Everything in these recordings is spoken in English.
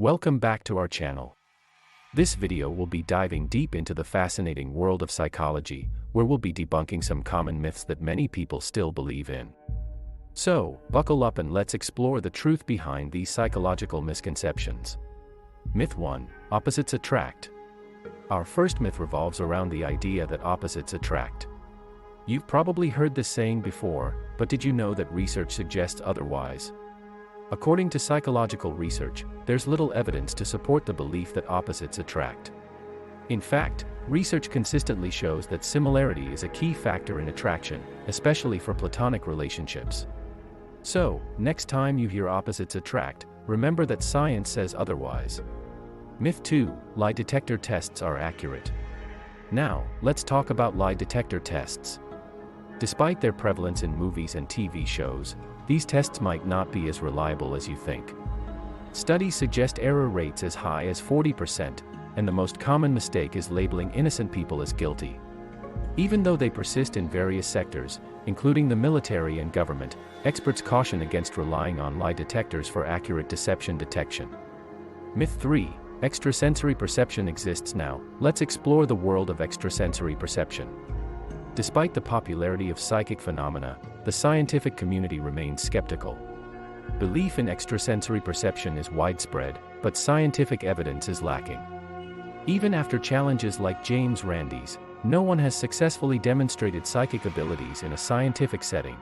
Welcome back to our channel. This video will be diving deep into the fascinating world of psychology, where we'll be debunking some common myths that many people still believe in. So, buckle up and let's explore the truth behind these psychological misconceptions. Myth 1: Opposites attract. Our first myth revolves around the idea that opposites attract. You've probably heard this saying before, but did you know that research suggests otherwise? According to psychological research, there's little evidence to support the belief that opposites attract. In fact, research consistently shows that similarity is a key factor in attraction, especially for platonic relationships. So, next time you hear opposites attract, remember that science says otherwise. Myth 2: Lie detector tests are accurate. Now, let's talk about lie detector tests. Despite their prevalence in movies and TV shows, these tests might not be as reliable as you think. Studies suggest error rates as high as 40%, and the most common mistake is labeling innocent people as guilty. Even though they persist in various sectors, including the military and government, experts caution against relying on lie detectors for accurate deception detection. Myth 3: Extrasensory perception exists now. Let's explore the world of extrasensory perception. Despite the popularity of psychic phenomena, the scientific community remains skeptical. Belief in extrasensory perception is widespread, but scientific evidence is lacking. Even after challenges like James Randi's, no one has successfully demonstrated psychic abilities in a scientific setting.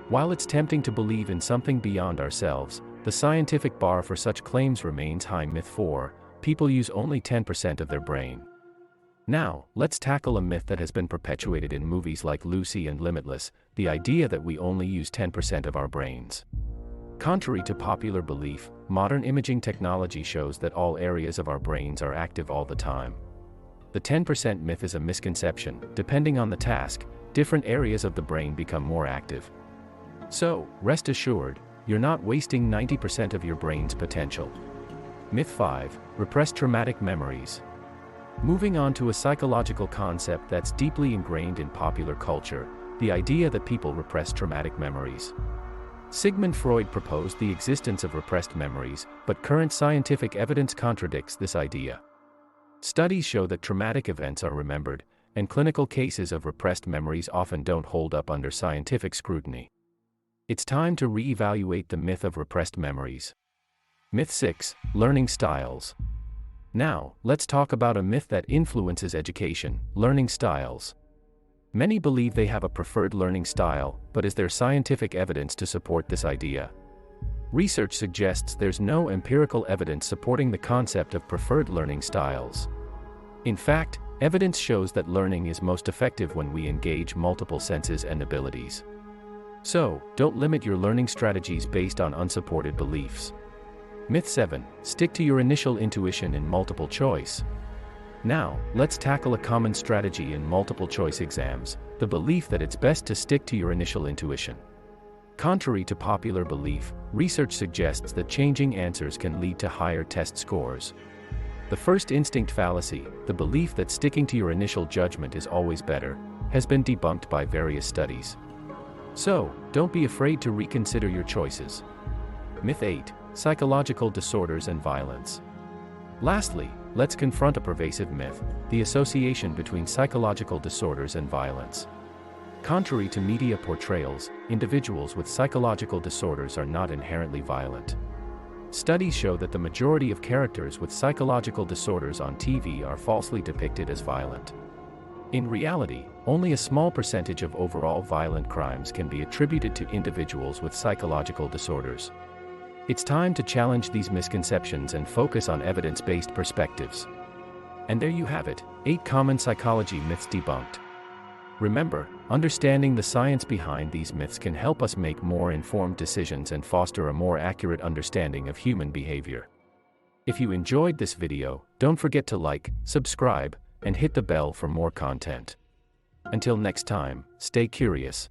While it's tempting to believe in something beyond ourselves, the scientific bar for such claims remains high. Myth 4: People use only 10% of their brain. Now, let's tackle a myth that has been perpetuated in movies like Lucy and Limitless, the idea that we only use 10% of our brains. Contrary to popular belief, modern imaging technology shows that all areas of our brains are active all the time. The 10% myth is a misconception. Depending on the task, different areas of the brain become more active. So, rest assured, you're not wasting 90% of your brain's potential. Myth 5: Repressed traumatic memories. Moving on to a psychological concept that's deeply ingrained in popular culture, the idea that people repress traumatic memories. Sigmund Freud proposed the existence of repressed memories, but current scientific evidence contradicts this idea. Studies show that traumatic events are remembered, and clinical cases of repressed memories often don't hold up under scientific scrutiny. It's time to re-evaluate the myth of repressed memories. Myth 6: Learning styles. Now, let's talk about a myth that influences education: learning styles. Many believe they have a preferred learning style, but is there scientific evidence to support this idea? Research suggests there's no empirical evidence supporting the concept of preferred learning styles. In fact, evidence shows that learning is most effective when we engage multiple senses and abilities. So, don't limit your learning strategies based on unsupported beliefs. Myth 7: Stick to your initial intuition in multiple choice. Now, let's tackle a common strategy in multiple choice exams: the belief that it's best to stick to your initial intuition. Contrary to popular belief, research suggests that changing answers can lead to higher test scores. The first instinct fallacy, the belief that sticking to your initial judgment is always better, has been debunked by various studies. So, don't be afraid to reconsider your choices. Myth 8: Psychological disorders and violence. Lastly, let's confront a pervasive myth: the association between psychological disorders and violence. Contrary to media portrayals, individuals with psychological disorders are not inherently violent. Studies show that the majority of characters with psychological disorders on TV are falsely depicted as violent. In reality, only a small percentage of overall violent crimes can be attributed to individuals with psychological disorders. It's time to challenge these misconceptions and focus on evidence-based perspectives. And there you have it, 8 common psychology myths debunked. Remember, understanding the science behind these myths can help us make more informed decisions and foster a more accurate understanding of human behavior. If you enjoyed this video, don't forget to like, subscribe, and hit the bell for more content. Until next time, stay curious.